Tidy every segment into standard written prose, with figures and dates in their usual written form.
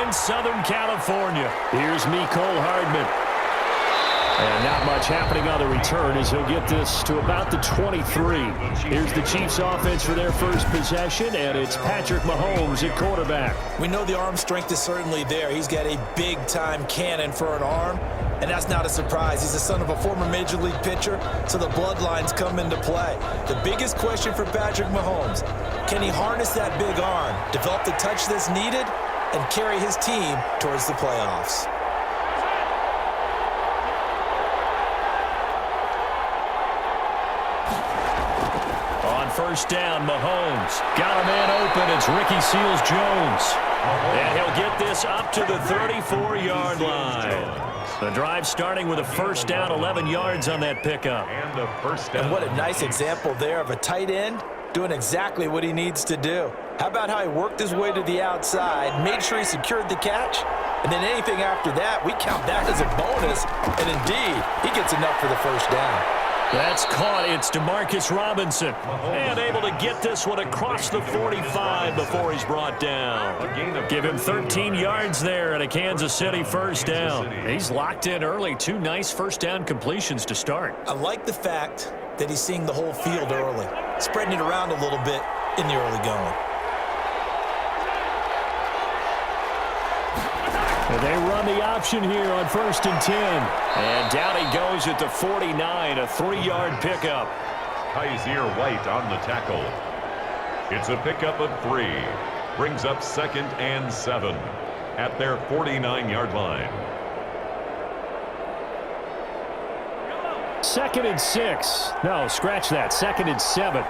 in Southern California. Here's Mecole Hardman. And not much happening on the return as he'll get this to about the 23. Here's the Chiefs offense for their first possession, and it's Patrick Mahomes at quarterback. We know the arm strength is certainly there. He's got a big-time cannon for an arm, and that's not a surprise. He's the son of a former Major League pitcher, so the bloodlines come into play. The biggest question for Patrick Mahomes, can he harness that big arm, develop the touch that's needed, and carry his team towards the playoffs? First down, Mahomes. Got a man open. It's Ricky Seals-Jones. And he'll get this up to the 34-yard line. The drive starting with a first down, 11 yards on that pickup. And what a nice example there of a tight end doing exactly what he needs to do. How about how he worked his way to the outside, made sure he secured the catch, and then anything after that, we count that as a bonus. And indeed, he gets enough for the first down. That's caught. It's Demarcus Robinson. And able to get this one across the 45 before he's brought down. Give him 13 yards there and a Kansas City first down. He's locked in early. Two nice first down completions to start. I like the fact that he's seeing the whole field early, spreading it around a little bit in the early going. And they run the option here on 1st and 10. And down he goes at the 49, a 3-yard pickup. Kaiser White on the tackle. It's a pickup of 3. Brings up 2nd and 7 at their 49-yard line. 2nd and 6. No, scratch that. 2nd and 7.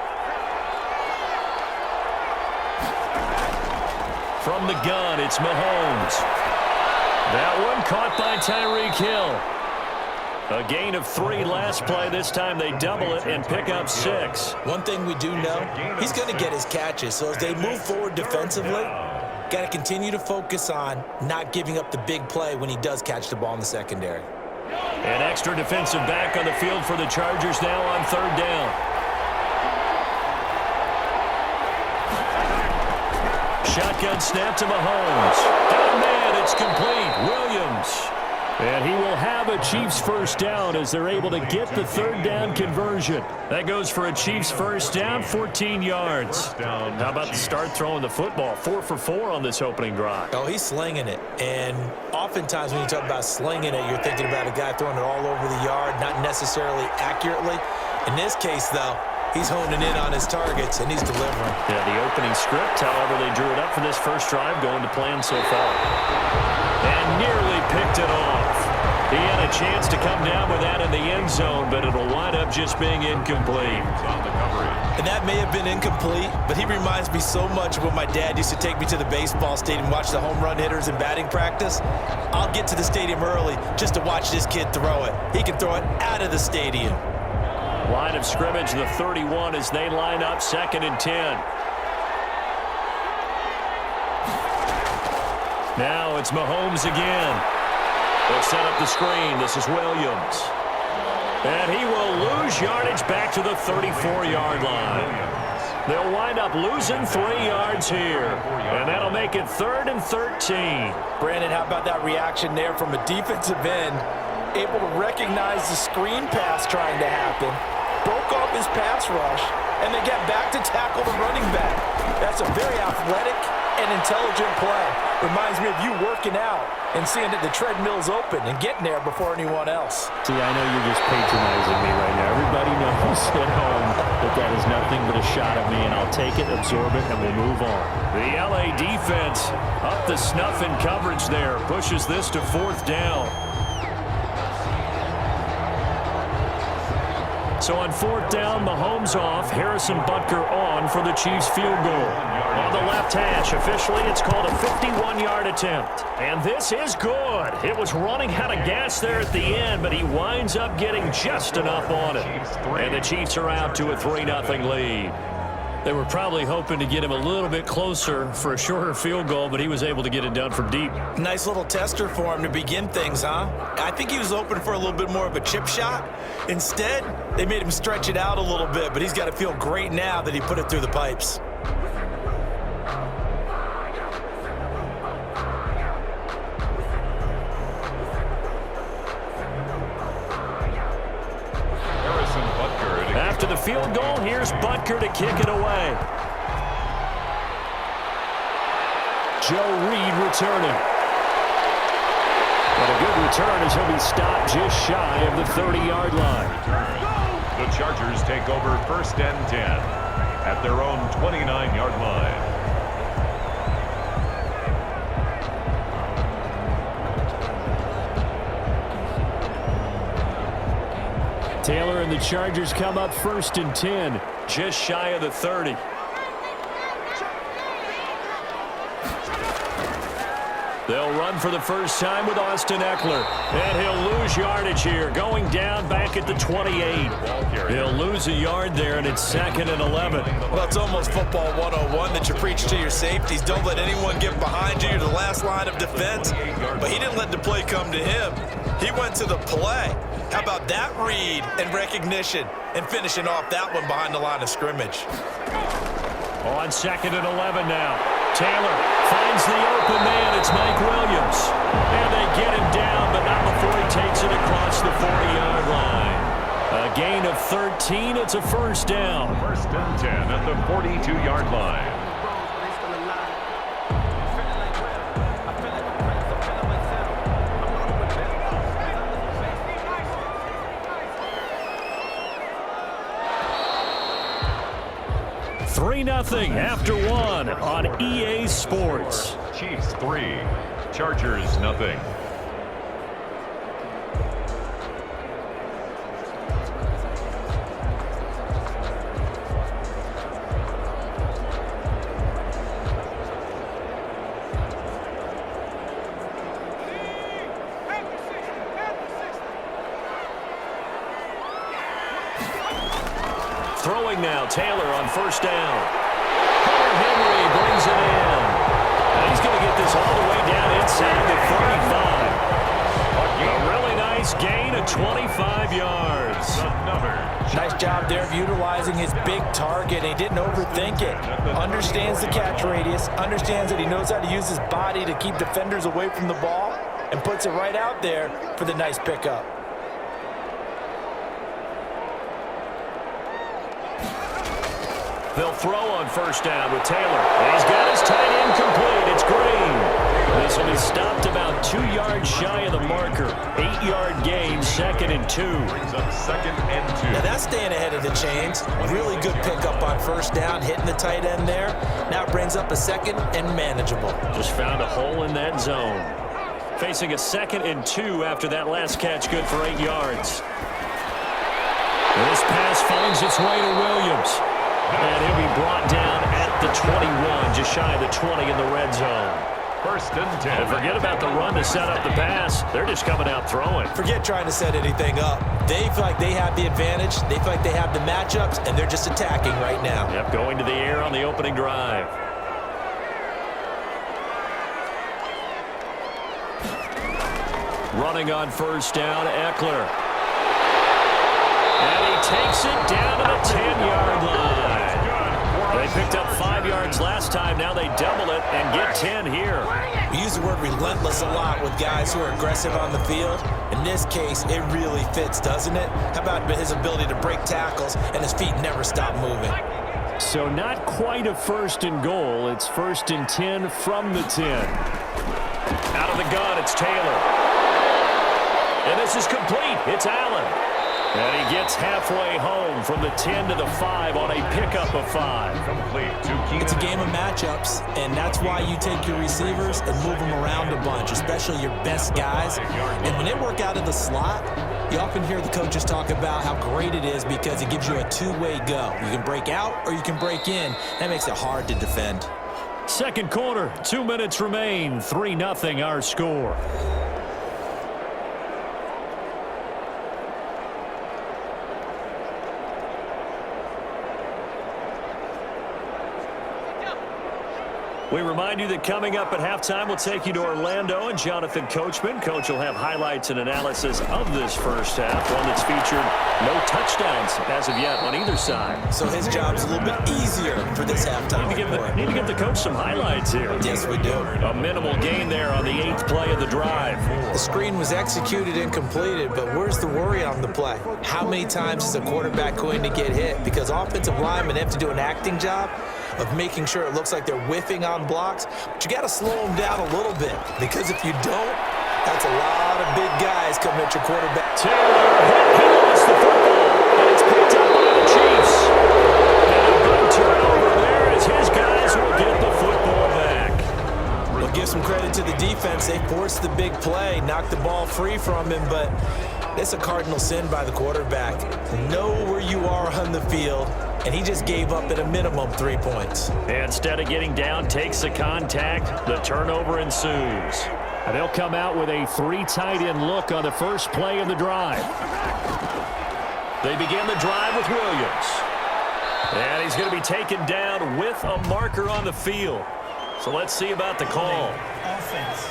From the gun, it's Mahomes. That one caught by Tyreek Hill. A gain of 3 last play. This time they double it and pick up 6. One thing we do know, he's going to get his catches. So as they move forward defensively, got to continue to focus on not giving up the big play when he does catch the ball in the secondary. An extra defensive back on the field for the Chargers now on 3rd down. Shotgun snap to Mahomes. Got a man, it's complete. Williams. And he will have a Chiefs first down as they're able to get the 3rd down conversion. That goes for a Chiefs first down, 14 yards. How about the start throwing the football? 4 for 4 on this opening drive. Oh, he's slinging it. And oftentimes when you talk about slinging it, you're thinking about a guy throwing it all over the yard, not necessarily accurately. In this case, though, he's honing in on his targets, and he's delivering. Yeah, the opening script, however, they drew it up for this first drive, going to plan so far. And nearly picked it off. He had a chance to come down with that in the end zone, but it'll wind up just being incomplete. And that may have been incomplete, but he reminds me so much of when my dad used to take me to the baseball stadium, watch the home run hitters in batting practice. I'll get to the stadium early just to watch this kid throw it. He can throw it out of the stadium. Line of scrimmage, the 31 as they line up 2nd and 10. Now it's Mahomes again. They'll set up the screen. This is Williams. And he will lose yardage back to the 34-yard line. They'll wind up losing 3 yards here. And that'll make it 3rd and 13. Brandon, how about that reaction there from a defensive end? Able to recognize the screen pass trying to happen. Broke off his pass rush, and then get back to tackle the running back. That's a very athletic and intelligent play. Reminds me of you working out and seeing that the treadmill's open and getting there before anyone else. See, I know you're just patronizing me right now. Everybody knows at home that that is nothing but a shot at me, and I'll take it, absorb it, and we'll move on. The LA defense up the snuff in coverage there. Pushes this to 4th down. So on 4th down, Mahomes off, Harrison Butker on for the Chiefs field goal. On the left hash, officially it's called a 51-yard attempt. And this is good. It was running out of gas there at the end, but he winds up getting just enough on it. And the Chiefs are out to a 3-0 lead. They were probably hoping to get him a little bit closer for a shorter field goal, but he was able to get it done from deep. Nice little tester for him to begin things, huh? I think he was open for a little bit more of a chip shot. Instead, they made him stretch it out a little bit, but he's got to feel great now that he put it through the pipes. field goal. Here's Butker to kick it away. Joe Reed returning. But a good return as he'll be stopped just shy of the 30-yard line. The Chargers take over 1st and 10 at their own 29-yard line. Taylor and the Chargers come up 1st and 10, just shy of the 30. They'll run for the first time with Austin Eckler. And he'll lose yardage here, going down back at the 28. He'll lose a yard there, and it's 2nd and 11. Well, it's almost football 101 that you preach to your safeties. Don't let anyone get behind you. You're the last line of defense. But he didn't let the play come to him. He went to the play. How about that read and recognition and finishing off that one behind the line of scrimmage? On 2nd and 11 now. Taylor finds the open man. It's Mike Williams. And they get him down, but not before he takes it across the 40-yard line. A gain of 13. It's a first down. 1st and 10 at the 42-yard line. Nothing after one on EA Sports. Chiefs 3, Chargers nothing. Throwing now, Taylor on first down. Henry brings it in. And he's going to get this all the way down inside the 35. A really nice gain of 25 yards. Nice job there of utilizing his big target. He didn't overthink it. Understands the catch radius. Understands that he knows how to use his body to keep defenders away from the ball. And puts it right out there for the nice pickup. They'll throw on first down with Taylor. And he's got his tight end complete. It's Green. This will be stopped about 2 yards shy of the marker. 8-yard gain, 2nd and 2. Brings up 2nd and 2. Now that's staying ahead of the chains. Really good pickup on first down, hitting the tight end there. Now it brings up a 2nd and manageable. Just found a hole in that zone. Facing a 2nd and 2 after that last catch, good for 8 yards. This pass finds its way to Williams. And he'll be brought down at the 21, just shy of the 20 in the red zone. 1st and 10. And forget about the run to set up the pass. They're just coming out throwing. Forget trying to set anything up. They feel like they have the advantage. They feel like they have the matchups, and they're just attacking right now. Yep, going to the air on the opening drive. Running on first down, Eckler. And he takes it down to the 10-yard line. They picked up 5 yards last time. Now they double it and get 10 here. We use the word relentless a lot with guys who are aggressive on the field. In this case, it really fits, doesn't it? How about his ability to break tackles and his feet never stop moving? So not quite a 1st and goal. It's 1st and 10 from the 10. Out of the gun, it's Taylor. And this is complete. It's Allen. And he gets halfway home from the 10 to the 5 on a pickup of 5. Complete to It's a game of matchups, and that's why you take your receivers and move them around a bunch, especially your best guys. And when they work out of the slot, you often hear the coaches talk about how great it is because it gives you a two-way go. You can break out or you can break in. That makes it hard to defend. Second quarter, 2 minutes remain. 3-0 our score. We remind you that coming up at halftime, we'll take you to Orlando and Jonathan Coachman. Coach will have highlights and analysis of this first half, one that's featured no touchdowns as of yet on either side. So his job's a little bit easier for this halftime. Need to give the coach some highlights here. Yes, we do. A minimal gain there on the 8th play of the drive. The screen was executed and completed, but where's the worry on the play? How many times is a quarterback going to get hit? Because offensive linemen have to do an acting job of making sure it looks like they're whiffing on blocks, but you got to slow them down a little bit, because if you don't, that's a lot of big guys coming at your quarterback. Taylor, he lost the football, and it's picked up by the Chiefs. And a good turnover there as his guys will get the football back. We'll give some credit to the defense. They forced the big play, knocked the ball free from him, but it's a cardinal sin by the quarterback. Know where you are on the field, and he just gave up at a minimum 3 points. Instead of getting down, takes the contact. The turnover ensues. And they'll come out with a 3 tight end look on the first play of the drive. They begin the drive with Williams. And he's going to be taken down with a marker on the field. So let's see about the call. Offense.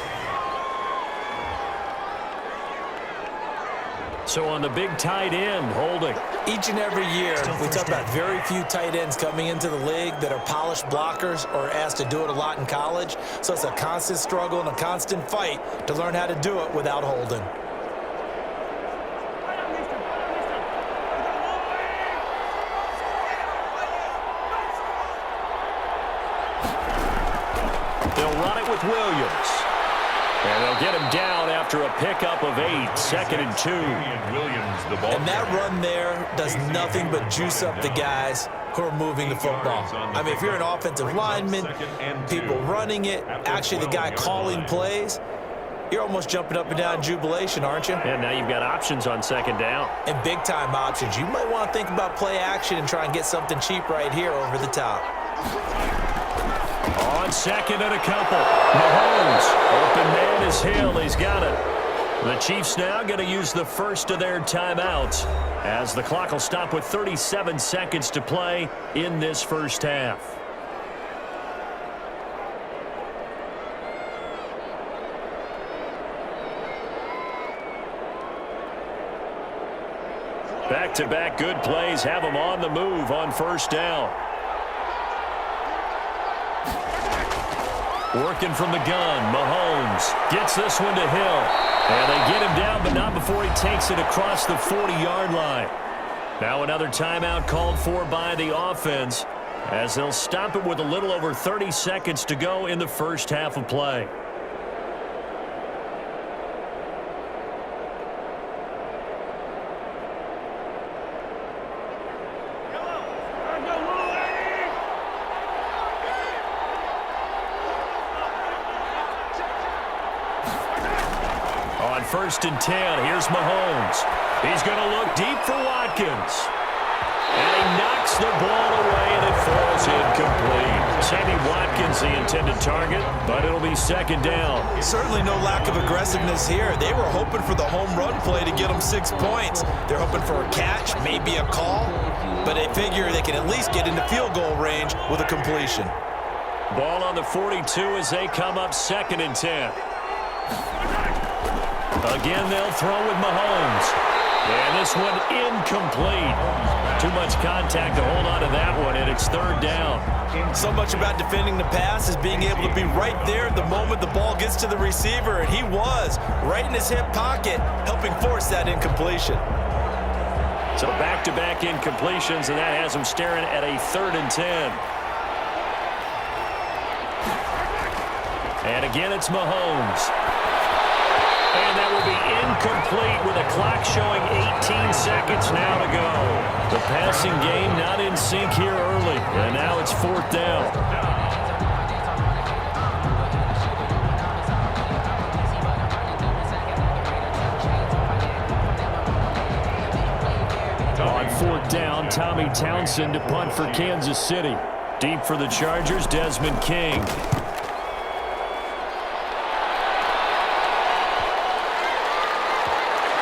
So on the big tight end, holding. Each and every year, we talk about very few tight ends coming into the league that are polished blockers or asked to do it a lot in college. So it's a constant struggle and a constant fight to learn how to do it without holding. They'll run it with Williams. And they'll get him down after a pickup of 8, 2nd and 2. And that run there does nothing but juice up the guys who are moving the football. I mean, if you're an offensive lineman, people running it, actually the guy calling plays, you're almost jumping up and down in jubilation, aren't you? And now you've got options on 2nd down. And big-time options. You might want to think about play action and try and get something cheap right here over the top. On 2nd and a couple. Mahomes. Open man is Hill. He's got it. The Chiefs now going to use the first of their timeouts as the clock will stop with 37 seconds to play in this first half. Back-to-back good plays have them on the move on first down. Working from the gun, Mahomes gets this one to Hill. And they get him down, but not before he takes it across the 40-yard line. Now another timeout called for by the offense as they'll stop it with a little over 30 seconds to go in the first half of play. First and 10. Here's Mahomes. He's going to look deep for Watkins. And he knocks the ball away, and it falls incomplete. Sammy Watkins, the intended target, but it'll be 2nd down. Certainly no lack of aggressiveness here. They were hoping for the home run play to get them 6 points. They're hoping for a catch, maybe a call, but they figure they can at least get into field goal range with a completion. Ball on the 42 as they come up 2nd and 10. Again, they'll throw with Mahomes. And this one incomplete. Too much contact to hold on to that one, and it's 3rd down. So much about defending the pass is being able to be right there the moment the ball gets to the receiver, and he was right in his hip pocket, helping force that incompletion. So back-to-back incompletions, and that has him staring at a 3rd and 10. And again, it's Mahomes. And that will be incomplete with a clock showing 18 seconds now to go. The passing game not in sync here early. And now it's 4th down. On 4th down, Tommy Townsend to punt for Kansas City. Deep for the Chargers, Desmond King.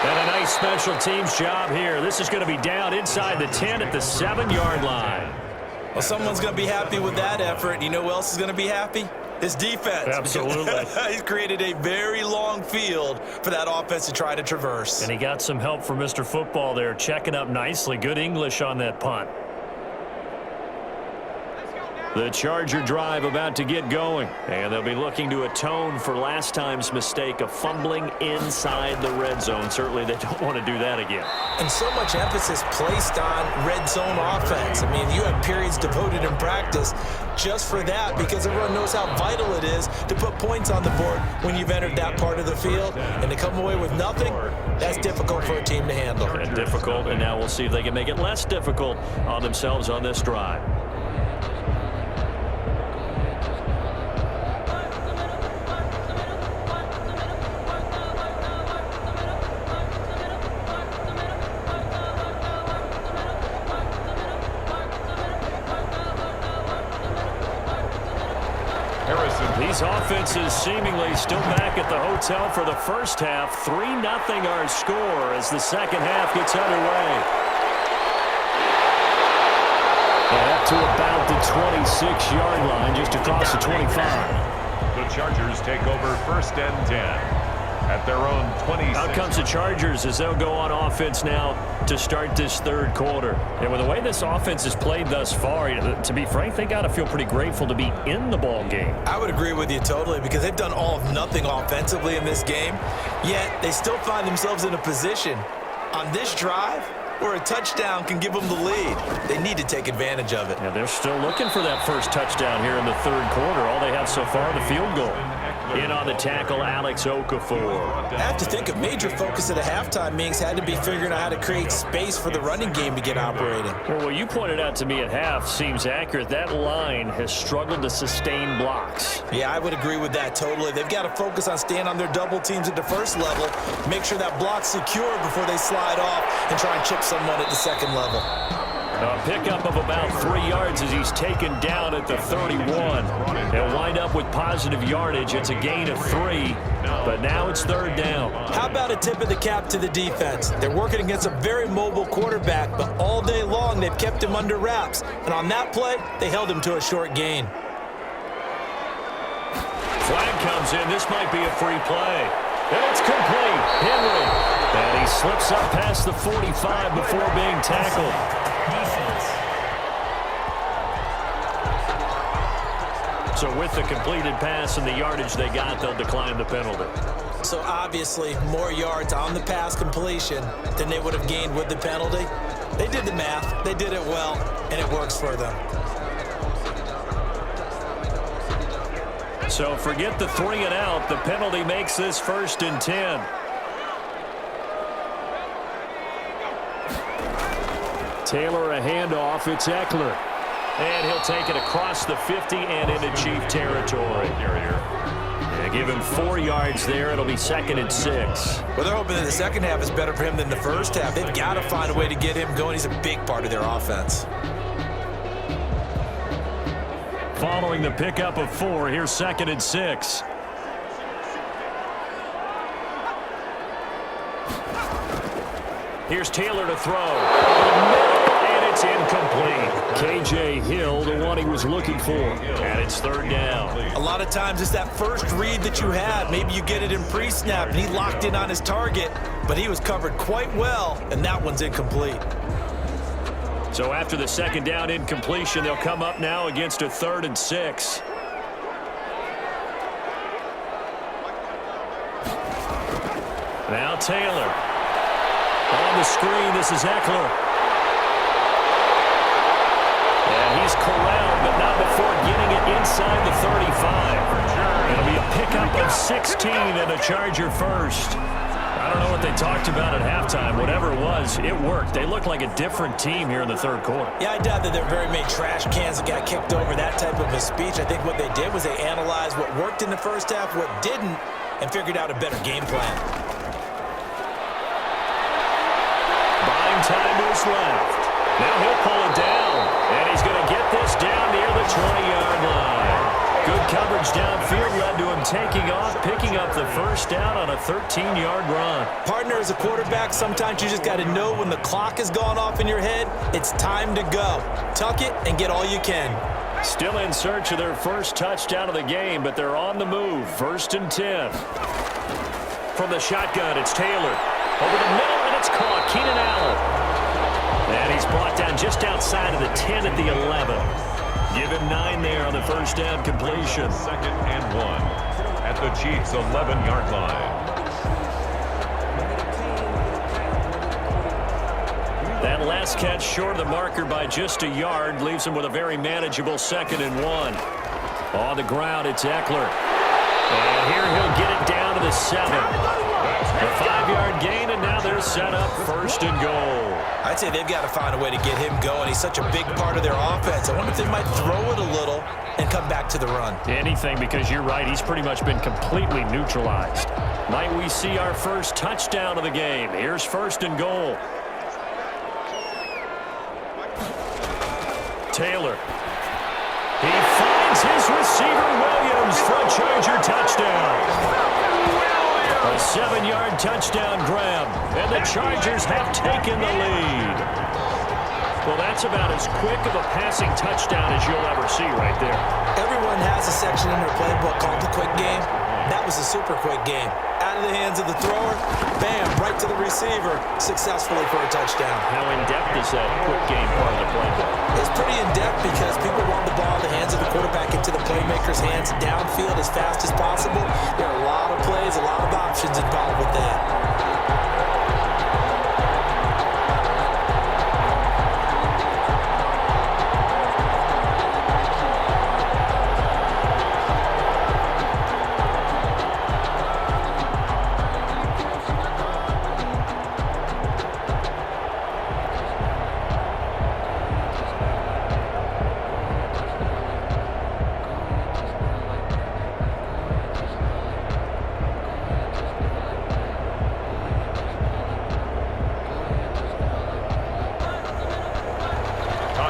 And a nice special teams job here. This is going to be down inside the 10 at the 7-yard line. Well, someone's going to be happy with that effort. You know who else is going to be happy? His defense. Absolutely. He's created a very long field for that offense to try to traverse. And he got some help from Mr. Football there, checking up nicely. Good English on that punt. The Charger drive about to get going, and they'll be looking to atone for last time's mistake of fumbling inside the red zone. Certainly they don't want to do that again. And so much emphasis placed on red zone offense. I mean, you have periods devoted in practice just for that because everyone knows how vital it is to put points on the board when you've entered that part of the field. And to come away with nothing, that's difficult for a team to handle. And difficult, and now we'll see if they can make it less difficult on themselves on this drive. These offenses seemingly still back at the hotel for the first half. 3-0 our score as the second half gets underway. And up to about the 26-yard line, just across the 25. The Chargers take over 1st and 10 at their own 26. Out comes the Chargers as they'll go on offense now to start this third quarter. And with the way this offense has played thus far, to be frank, they got to feel pretty grateful to be in the ball game. I would agree with you totally because they've done all of nothing offensively in this game, yet they still find themselves in a position on this drive where a touchdown can give them the lead. They need to take advantage of it. Yeah, they're still looking for that first touchdown here in the third quarter. All they have so far, the field goal. In on the tackle, Alex Okafor. I have to think a major focus at a halftime means had to be figuring out how to create space for the running game to get operating. Well, what you pointed out to me at half seems accurate. That line has struggled to sustain blocks. Yeah, I would agree with that totally. They've got to focus on staying on their double teams at the first level, make sure that block's secure before they slide off and try and chip someone at the second level. A pickup of about 3 yards as he's taken down at the 31. They'll wind up with positive yardage. It's a gain of 3, but now it's third down. How about a tip of the cap to the defense? They're working against a very mobile quarterback, but all day long they've kept him under wraps. And on that play, they held him to a short gain. Flag comes in. This might be a free play. And it's complete. Henry. And he slips up past the 45 before being tackled. So with the completed pass and the yardage they got, they'll decline the penalty. So obviously more yards on the pass completion than they would have gained with the penalty. They did the math. They did it well, and it works for them. So forget the 3 and out. The penalty makes this 1st and 10. Taylor a handoff. It's Eckler. And he'll take it across the 50 and into Chief territory. Yeah, give him 4 yards there. It'll be 2nd and 6. Well, they're hoping that the second half is better for him than the first half. They've got to find a way to get him going. He's a big part of their offense. Following the pickup of 4, here's 2nd and 6. Here's Taylor to throw. And it's incomplete. K.J. Hill, the one he was looking for. And it's third down. A lot of times it's that first read that you have. Maybe you get it in pre-snap, and he locked in on his target, but he was covered quite well, and that one's incomplete. So after the second down incompletion, they'll come up now against a 3rd and 6. Now Taylor. On the screen, this is Eckler. And he's corralled, but not before getting it inside the 35. It'll be a pickup of 16 and a Charger first. I don't know what they talked about at halftime. Whatever it was, it worked. They look like a different team here in the third quarter. Yeah, I doubt that there are very many trash cans that got kicked over, that type of a speech. I think what they did was they analyzed what worked in the first half, what didn't, and figured out a better game plan. Buying time to his left. Now he'll pull it down, and he's going to get this down near the 20-yard line. Good coverage downfield led to him taking off, picking up the first down on a 13-yard run. Partner, as a quarterback, sometimes you just got to know when the clock has gone off in your head, it's time to go. Tuck it and get all you can. Still in search of their first touchdown of the game, but they're on the move. 1st and 10. From the shotgun, it's Taylor. Over the middle, and it's caught. Keenan Allen. And he's brought down just outside of the 10 at the 11. Give him 9 there on the first down completion. 2nd and 1 at the Chiefs' 11-yard line. That last catch short of the marker by just a yard leaves him with a very manageable 2nd and 1. On the ground, it's Eckler. And here he'll get it down to the 7. A 5-yard gain, and now they're set up 1st and goal. I'd say they've got to find a way to get him going. He's such a big part of their offense. I wonder if they might throw it a little and come back to the run. Anything, because you're right. He's pretty much been completely neutralized. Might we see our first touchdown of the game? Here's 1st and goal. Taylor. He finds his receiver, Williams, for a Charger touchdown. A 7-yard touchdown grab, and the Chargers have taken the lead. Well, that's about as quick of a passing touchdown as you'll ever see right there. Everyone has a section in their playbook called the quick game. That was a super quick game. Out of the hands of the thrower, bam, right to the receiver, successfully for a touchdown. How in-depth is that quick game part of the playbook? It's pretty in-depth because people want the ball in the hands of the quarterback into the playmaker's hands downfield as fast as possible. There are a lot of plays, a lot of options involved with that.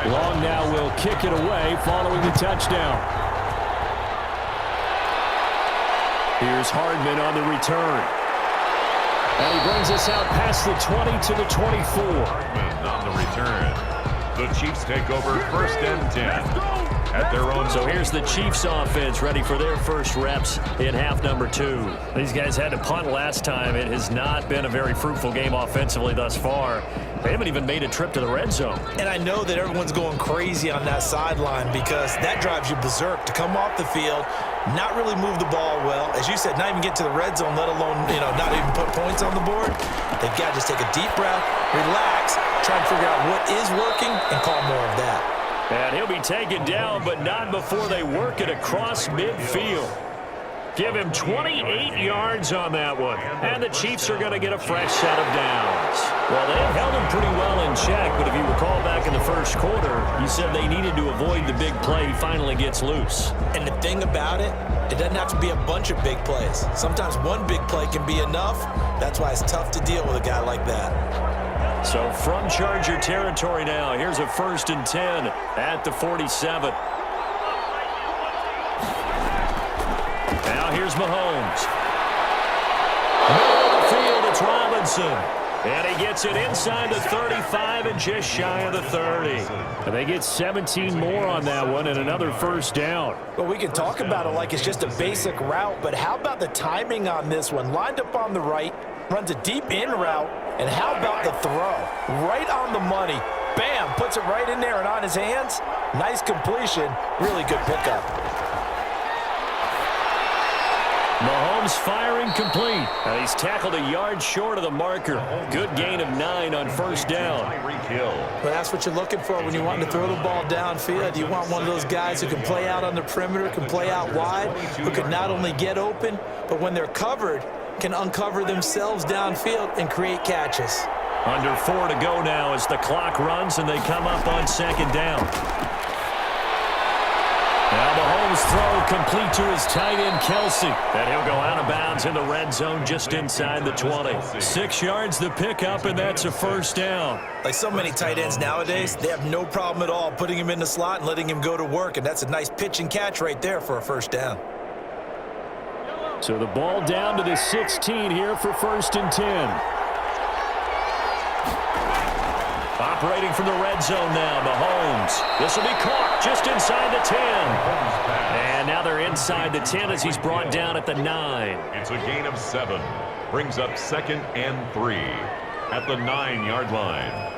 Long now will kick it away following the touchdown. Here's Hardman on the return. And he brings us out past the 20 to the 24. Hardman on the return. The Chiefs take over 1st and 10 at their own. So here's the Chiefs offense ready for their first reps in half number 2. These guys had to punt last time. It has not been a very fruitful game offensively thus far. They haven't even made a trip to the red zone. And I know that everyone's going crazy on that sideline because that drives you berserk to come off the field, not really move the ball well. As you said, not even get to the red zone, let alone, not even put points on the board. They've got to just take a deep breath, relax, try and figure out what is working and call more of that. And he'll be taken down, but not before they work it across midfield. Give him 28 yards on that one. And the Chiefs are going to get a fresh set of downs. Well, they've held him pretty well in check, but if you recall back in the first quarter, you said they needed to avoid the big play. He finally gets loose. And the thing about it, it doesn't have to be a bunch of big plays. Sometimes one big play can be enough. That's why it's tough to deal with a guy like that. So from Charger territory now, here's a 1st and 10 at the 47. Now here's Mahomes. Middle of the field, it's Robinson. And he gets it inside the 35 and just shy of the 30. And they get 17 more on that one and another first down. Well, we can talk about it like it's just a basic route, but how about the timing on this one? Lined up on the right, runs a deep in route, and how about the throw? Right on the money. Bam, puts it right in there and on his hands. Nice completion, really good pickup. Mahomes firing complete. And he's tackled a yard short of the marker. Good gain of 9 on first down. Well, that's what you're looking for when you want to throw the ball downfield. You want one of those guys who can play out on the perimeter, can play out wide, who can not only get open, but when they're covered, can uncover themselves downfield and create catches. Under 4 to go now as the clock runs and they come up on second down. Now Mahomes throw complete to his tight end, Kelsey. And he'll go out of bounds in the red zone just inside the 20. 6 yards the pickup, and that's a first down. Like so many tight ends nowadays, they have no problem at all putting him in the slot and letting him go to work. And that's a nice pitch and catch right there for a first down. So the ball down to the 16 here for 1st and 10. Operating from the red zone now, Mahomes. This will be caught just inside the 10. And now they're inside the 10 as he's brought down at the 9. It's a gain of 7. Brings up 2nd and 3 at the 9-yard line.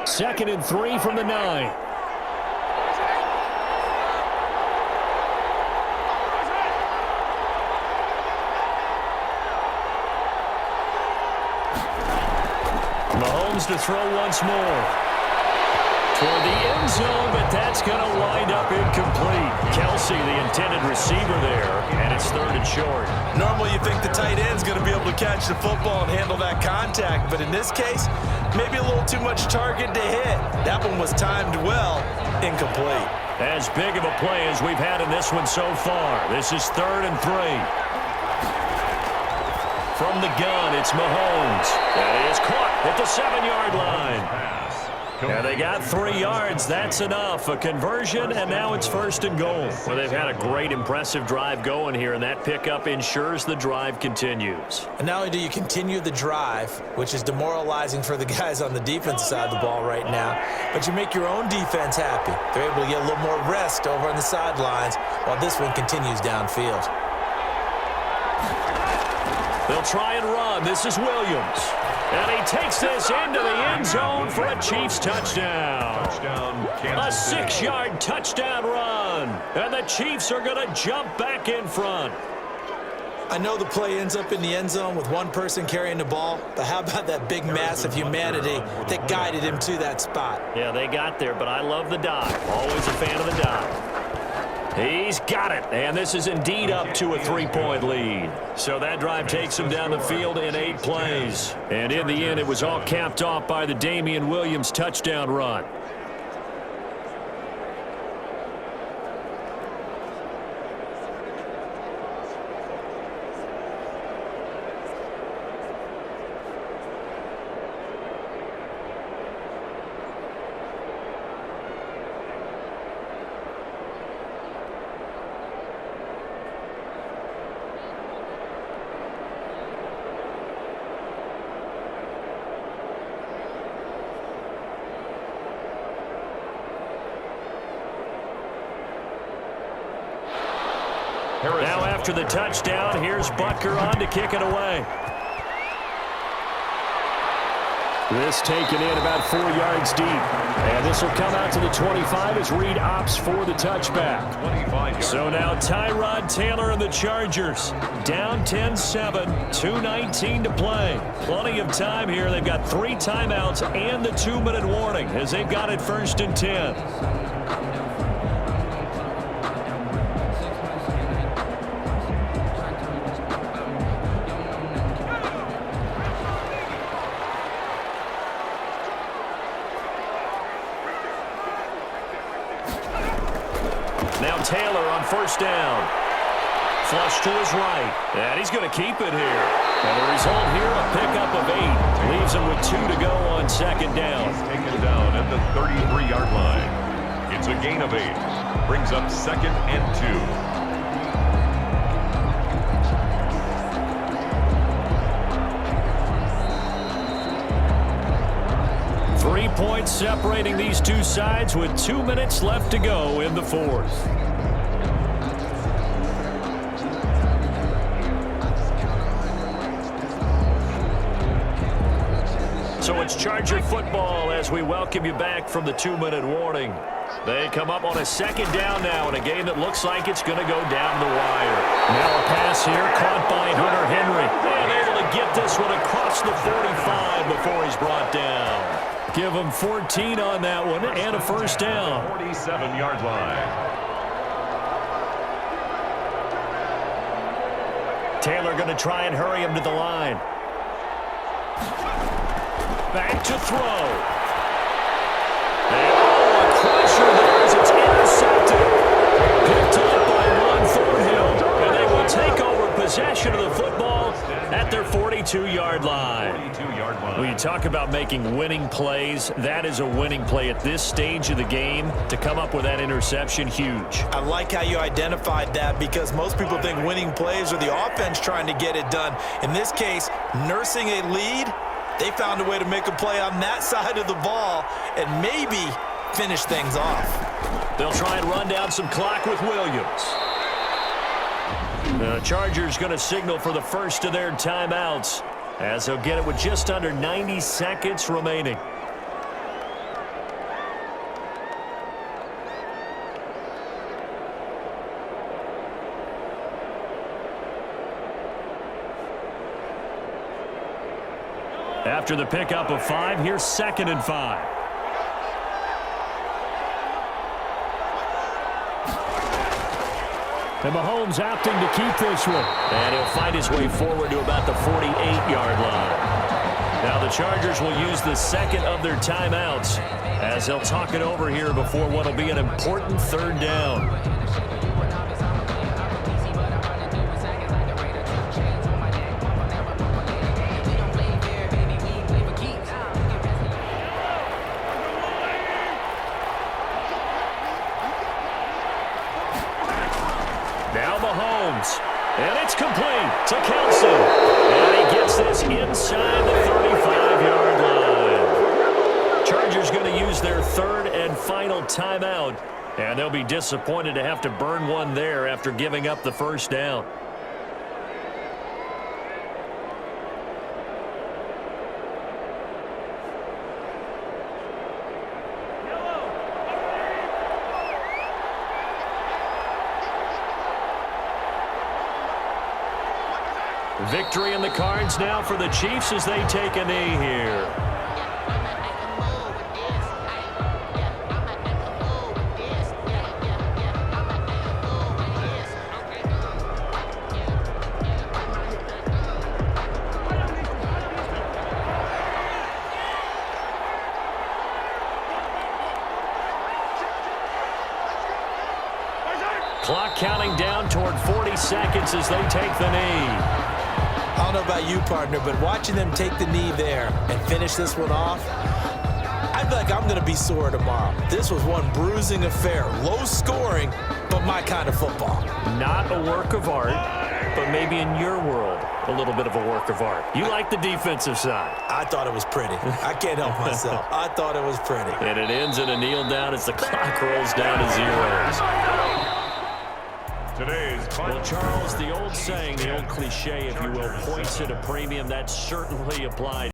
2nd and 3 from the 9. Mahomes to throw once more. Toward the end zone, but that's going to wind up incomplete. Kelsey, the intended receiver there, and it's 3rd and short. Normally you think the tight end's going to be able to catch the football and handle that contact, but in this case, maybe a little too much target to hit. That one was timed well, incomplete. As big of a play as we've had in this one so far. This is 3rd and 3. From the gun, it's Mahomes. That is caught at the 7-yard line. Yeah, they got 3 yards. That's enough. A conversion, and now it's 1st and goal. Well, they've had a great, impressive drive going here, and that pickup ensures the drive continues. And not only do you continue the drive, which is demoralizing for the guys on the defensive side of the ball right now, but you make your own defense happy. They're able to get a little more rest over on the sidelines while this one continues downfield. They'll try and run. This is Williams. And he takes this into the end zone for a Chiefs touchdown. A 6-yard touchdown run. And the Chiefs are going to jump back in front. I know the play ends up in the end zone with one person carrying the ball, but how about that big mass of humanity that guided him to that spot? Yeah, they got there, but I love the dive. Always a fan of the dive. He's got it, and this is indeed up to a 3-point lead. So that drive takes him down the field in 8 plays. And in the end, it was all capped off by the Damian Williams touchdown run. Now after the touchdown, here's Butker on to kick it away. This taken in about 4 yards deep. And this will come out to the 25 as Reed opts for the touchback. So now Tyrod Taylor and the Chargers down 10-7, 2:19 to play. Plenty of time here. They've got 3 timeouts and the 2-minute warning as they've got it 1st and 10. Now Taylor on 1st down. Flush to his right. And he's going to keep it here. And the result here, a pickup of 8. Leaves him with 2 to go on 2nd down. He's taken down at the 33-yard line. It's a gain of 8. Brings up 2nd and 2. 3 points separating these two sides with 2 minutes left to go in the 4th. So it's Charger football as we welcome you back from the 2-minute warning. They come up on a 2nd down now in a game that looks like it's going to go down the wire. Now a pass here caught by Hunter Henry. And able to get this one across the 45 before he's brought down. Give him 14 on that one and a 1st down. 47-yard line. Taylor going to try and hurry him to the line. Back to throw. And a crusher there as it's intercepted. Picked up by Ron Thornhill. And they will take over possession of the football at their 42. 42-yard line. 42-yard line. When you talk about making winning plays, that is a winning play at this stage of the game. To come up with that interception, huge. I like how you identified that because most people think winning plays are the offense trying to get it done. In this case, nursing a lead, they found a way to make a play on that side of the ball and maybe finish things off. They'll try and run down some clock with Williams. The Chargers going to signal for the first of their timeouts as they'll get it with just under 90 seconds remaining. After the pickup of 5, here's 2nd and 5. And Mahomes opting to keep this one. And he'll find his way forward to about the 48-yard line. Now the Chargers will use the second of their timeouts as they'll talk it over here before what will be an important 3rd down. And it's complete to Kelsey. And he gets this inside the 35-yard line. Chargers going to use their 3rd and final timeout. And they'll be disappointed to have to burn one there after giving up the first down. Victory in the cards now for the Chiefs as they take a knee here. Clock counting down toward 40 seconds as they take the knee. I don't know about you, partner, but watching them take the knee there and finish this one off, I feel like I'm going to be sore tomorrow. This was one bruising affair. Low scoring, but my kind of football. Not a work of art, but maybe in your world, a little bit of a work of art. You like the defensive side. I thought it was pretty. I can't help myself. I thought it was pretty. And it ends in a kneel down as the clock rolls down to zeros. Well, Charles, the old saying, the old cliche, if you will, points at a premium. That certainly applies.